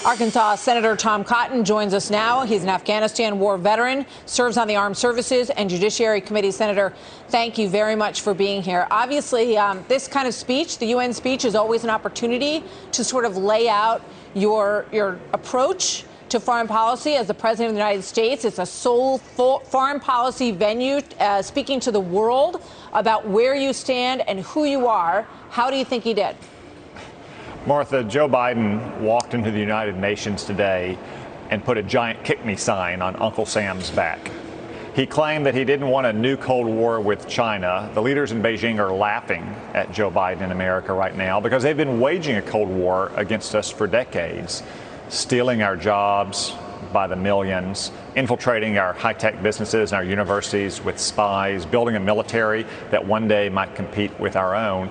Arkansas Senator Tom Cotton joins us now. He's an Afghanistan war veteran, serves on the Armed Services and Judiciary Committee. Senator, thank you very much for being here. Obviously, this kind of speech, the UN speech, is always an opportunity to sort of lay out your approach to foreign policy as the President of the United States. It's a sole foreign policy venue, speaking to the world about where you stand and who you are. How do you think he did? Martha, Joe Biden walked into the United Nations today and put a giant kick me sign on Uncle Sam's back. He claimed that he didn't want a new Cold War with China. The leaders in Beijing are laughing at Joe Biden in America right now because they've been waging a Cold War against us for decades, stealing our jobs by the millions, infiltrating our high-tech businesses and our universities with spies, building a military that one day might compete with our own.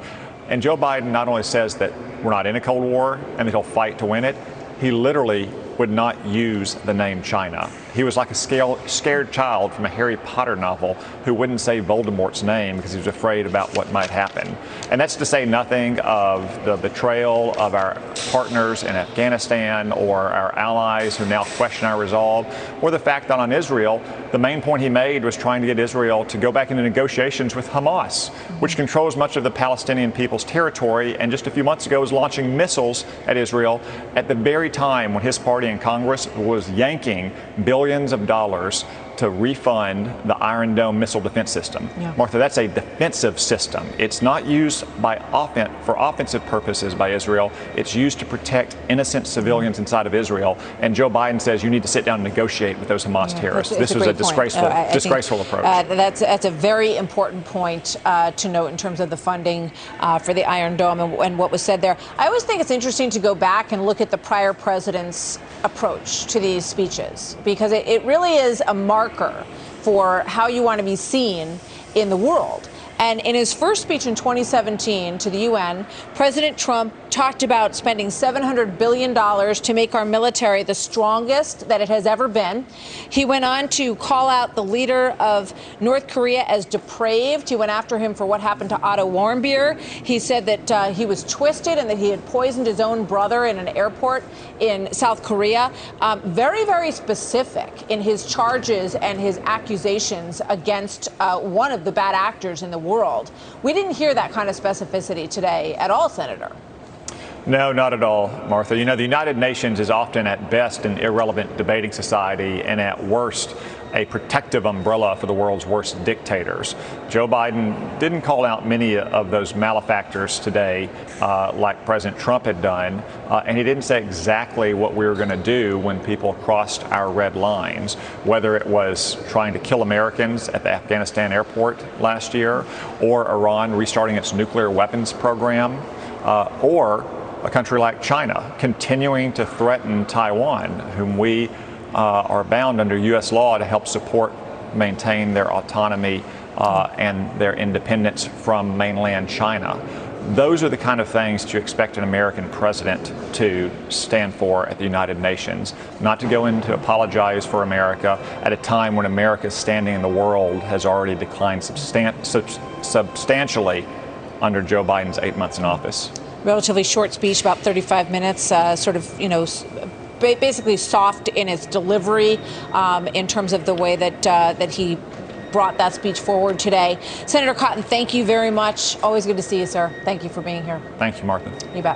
And Joe Biden not only says that we're not in a Cold War and that he'll fight to win it, he literally would not use the name China. He was like a scared child from a Harry Potter novel who wouldn't say Voldemort's name because he was afraid about what might happen. And that's to say nothing of the betrayal of our partners in Afghanistan or our allies who now question our resolve, or the fact that on Israel, the main point he made was trying to get Israel to go back into negotiations with Hamas, which controls much of the Palestinian people's territory, and just a few months ago was launching missiles at Israel at the very time when his party in Congress was yanking billions of dollars to refund the Iron Dome missile defense system. Yeah. Martha, that's a defensive system. It's not used for offensive purposes by Israel. It's used to protect innocent civilians inside of Israel. And Joe Biden says you need to sit down and negotiate with those Hamas terrorists. This was a disgraceful approach. That's a very important point to note in terms of the funding for the Iron Dome and what was said there. I always think it's interesting to go back and look at the prior president's approach to these speeches, because it really is a marker for how you want to be seen in the world. And in his first speech in 2017 to the UN, President Trump talked about spending $700 billion to make our military the strongest that it has ever been. He went on to call out the leader of North Korea as depraved. He went after him for what happened to Otto Warmbier. He said that he was twisted and that he had poisoned his own brother in an airport in South Korea. Very, very specific in his charges and his accusations against one of the bad actors in the world. We didn't hear that kind of specificity today at all, Senator. No, not at all, Martha. You know, the United Nations is often at best an irrelevant debating society and at worst a protective umbrella for the world's worst dictators. Joe Biden didn't call out many of those malefactors today like President Trump had done, and he didn't say exactly what we were going to do when people crossed our red lines, whether it was trying to kill Americans at the Afghanistan airport last year, or Iran restarting its nuclear weapons program, or a country like China continuing to threaten Taiwan, whom we are bound under U.S. law to help support, maintain their autonomy and their independence from mainland China. Those are the kind of things to expect an American president to stand for at the United Nations, not to go in to apologize for America at a time when America's standing in the world has already declined substantially under Joe Biden's 8 months in office. Relatively short speech, about 35 minutes, basically soft in its delivery in terms of the way that he brought that speech forward today. Senator Cotton, thank you very much. Always good to see you, sir. Thank you for being here. Thank you, Martha. You bet.